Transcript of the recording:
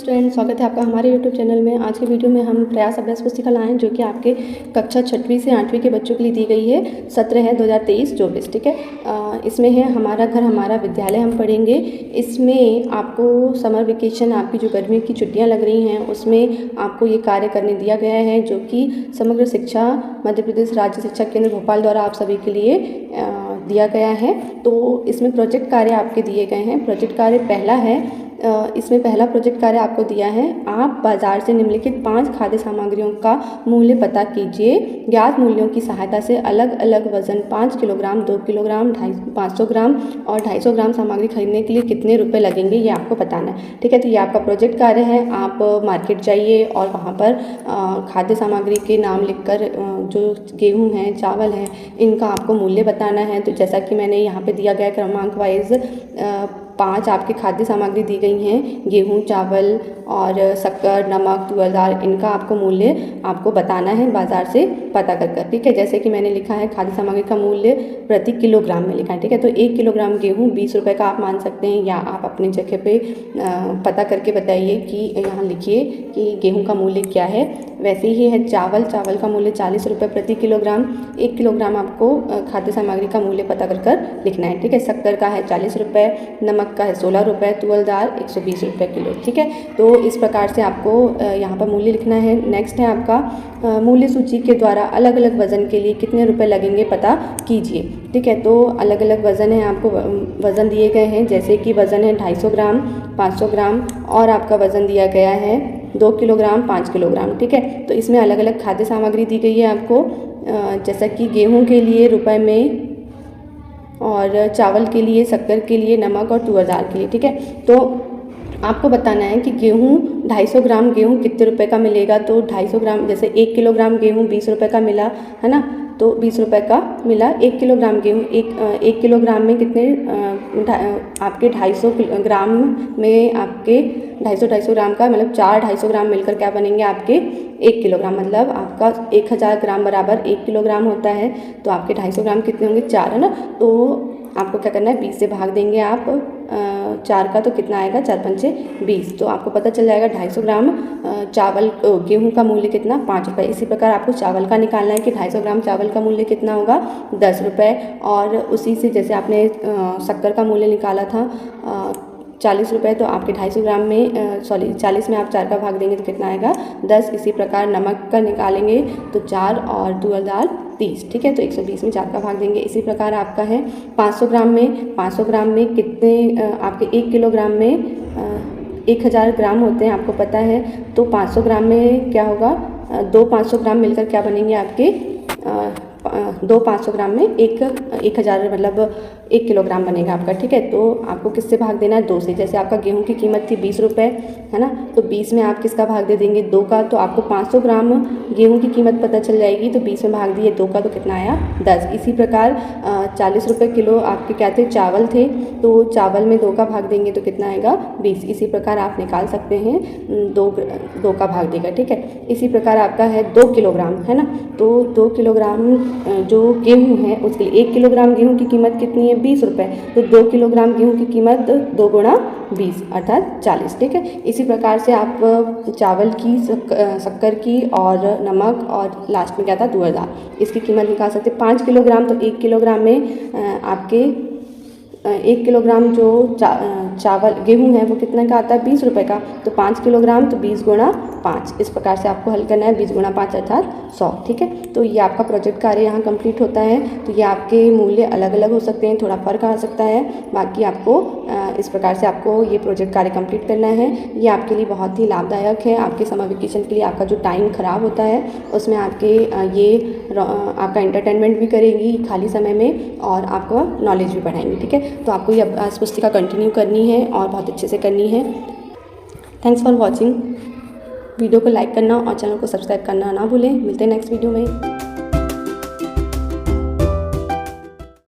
Friends, स्वागत है आपका हमारे YouTube चैनल में। आज के वीडियो में हम प्रयास अभ्यास पुस्तिका लाए हैं जो कि आपके कक्षा 6वीं से 8वीं के बच्चों के लिए दी गई है। सत्र है 2023-24, ठीक है। इसमें है हमारा घर हमारा विद्यालय हम पढ़ेंगे। इसमें आपको समर वेकेशन, आपकी जो गर्मियों की छुट्टियाँ लग रही हैं उसमें आपको ये कार्य करने दिया गया है जो कि समग्र शिक्षा मध्य प्रदेश राज्य शिक्षा केंद्र भोपाल द्वारा आप सभी के लिए दिया गया है। तो इसमें प्रोजेक्ट कार्य आपके दिए गए हैं। प्रोजेक्ट कार्य पहला है, इसमें पहला प्रोजेक्ट कार्य आपको दिया है, आप बाजार से निम्नलिखित 5 खाद्य सामग्रियों का मूल्य पता कीजिए। ज्ञात मूल्यों की सहायता से अलग अलग वजन 5 किलोग्राम, 2 किलोग्राम, 500 ग्राम और 250 ग्राम सामग्री खरीदने के लिए कितने रुपए लगेंगे ये आपको बताना है, ठीक है। तो ये आपका प्रोजेक्ट कार्य है। आप मार्केट जाइए और वहाँ पर खाद्य सामग्री के नाम लिखकर जो गेहूँ हैं, चावल हैं, इनका आपको मूल्य बताना है। तो जैसा कि मैंने यहाँ पे दिया गया क्रमांक वाइज 5 आपकी खाद्य सामग्री दी गई हैं, गेहूँ, चावल और शक्कर, नमक, तुअर दाल, इनका आपको मूल्य आपको बताना है बाज़ार से पता कर, ठीक है। जैसे कि मैंने लिखा है खाद्य सामग्री का मूल्य प्रति किलोग्राम में लिखा है, ठीक है। तो 1 किलोग्राम गेहूँ 20 रुपये का आप मान सकते हैं, या आप अपनी जगह पे पता करके बताइए कि यहाँ लिखिए कि गेहूँ का मूल्य क्या है। वैसे ही है चावल का मूल्य 40 रुपये प्रति किलोग्राम। 1 किलोग्राम आपको खाद्य सामग्री का मूल्य पता कर लिखना है, ठीक है। शक्कर का है 40 रुपये, नमक का है 16 रुपये, तुअर दाल 120 रुपये किलो, ठीक है। तो इस प्रकार से आपको यहाँ पर मूल्य लिखना है। नेक्स्ट है आपका मूल्य सूची के द्वारा अलग अलग वज़न के लिए कितने रुपए लगेंगे पता कीजिए, ठीक है। तो अलग अलग वज़न है, आपको वज़न दिए गए हैं, जैसे कि वज़न है 250 ग्राम, 500 ग्राम और आपका वज़न दिया गया है 2 किलोग्राम, 5 किलोग्राम, ठीक है। तो इसमें अलग अलग खाद्य सामग्री दी गई है आपको, जैसा कि गेहूँ के लिए रुपए में और चावल के लिए, शक्कर के लिए, नमक और तुअर दाल के लिए, ठीक है। तो आपको बताना है कि गेहूँ 250 ग्राम गेहूँ कितने रुपए का मिलेगा। तो 250 ग्राम, जैसे 1 किलोग्राम गेहूँ 20 रुपये का मिला है ना, तो 20 रुपये का मिला 1 किलोग्राम गेहूँ। 1 किलोग्राम में कितने आपके 250 ग्राम में आपके 250 ग्राम का मतलब 4 250 ग्राम मिलकर क्या बनेंगे आपके 1 किलोग्राम, मतलब आपका 1000 ग्राम बराबर 1 किलोग्राम होता है। तो आपके 250 ग्राम कितने होंगे, 4 है ना। तो आपको क्या करना है, 20 से भाग देंगे आप 4 का, तो कितना आएगा, 4 पंचे 20। तो आपको पता चल जाएगा 250 ग्राम चावल गेहूं का मूल्य कितना, 5 रुपये। इसी प्रकार आपको चावल का निकालना है कि 250 ग्राम चावल का मूल्य कितना होगा, 10 रुपये। और उसी से जैसे आपने शक्कर का मूल्य निकाला था 40 रुपये, तो आपके 250 ग्राम में 40 में आप 4 का भाग देंगे तो कितना आएगा, 10। इसी प्रकार नमक का निकालेंगे तो 4 और तुअर दाल 30, ठीक है। तो 120 में 4 का भाग देंगे। इसी प्रकार आपका है 500 ग्राम में कितने आपके 1 किलोग्राम में 1000 ग्राम होते हैं, आपको पता है। तो 500 ग्राम में क्या होगा, 2 500 ग्राम मिलकर क्या बनेंगे आपके 2 500 ग्राम में 1000 मतलब 1 किलोग्राम बनेगा आपका, ठीक है। तो आपको किससे भाग देना है, 2 से। जैसे आपका गेहूं की कीमत थी 20 रुपये है ना, तो 20 में आप किसका भाग दे देंगे, 2 का। तो आपको 500 ग्राम गेहूं की कीमत पता चल जाएगी, तो 20 में भाग दिए 2 का, तो कितना आया, 10। इसी प्रकार 40 रुपये किलो आपके क्या थे, चावल थे, तो चावल में 2 का भाग देंगे तो कितना आएगा, 20। इसी प्रकार आप निकाल सकते हैं 2 का भाग देगा, ठीक है। इसी प्रकार आपका है 2 किलोग्राम है ना, तो 2 किलोग्राम जो गेहूँ है उसके लिए 1 किलोग्राम गेहूँ की कीमत कितनी है, 20 रुपये। तो 2 किलोग्राम गेहूँ की कीमत 2 गुणा 20 अर्थात 40, ठीक है। इसी प्रकार से आप चावल की, शक्कर की और नमक और लास्ट में क्या था, तुअर दाल, इसकी कीमत निकाल सकते हैं। 5 किलोग्राम, तो 1 किलोग्राम में आपके 1 किलोग्राम जो चावल गेहूँ है वो कितने का आता है, 20 रुपये का। तो 5 किलोग्राम, तो 20 गुणा 5, इस प्रकार से आपको हल करना है। 20 गुणा 5 अर्थात 100, ठीक है। तो ये आपका प्रोजेक्ट कार्य यहाँ कंप्लीट होता है। तो ये आपके मूल्य अलग अलग हो सकते हैं, थोड़ा फर्क आ सकता है, बाकी आपको इस प्रकार से आपको ये प्रोजेक्ट कार्य कंप्लीट करना है। ये आपके लिए बहुत ही लाभदायक है। आपके समर वेकेशन के लिए आपका जो टाइम ख़राब होता है उसमें आपके ये आपका एंटरटेनमेंट भी करेगी खाली समय में, और आपको नॉलेज भी बढ़ाएंगी, ठीक है। तो आपको ये अभ्यास पुस्तिका कंटिन्यू करनी है और बहुत अच्छे से करनी है। Thanks for watching. वीडियो को लाइक करना और चैनल को सब्सक्राइब करना ना भूलें। मिलते हैं नेक्स्ट वीडियो में।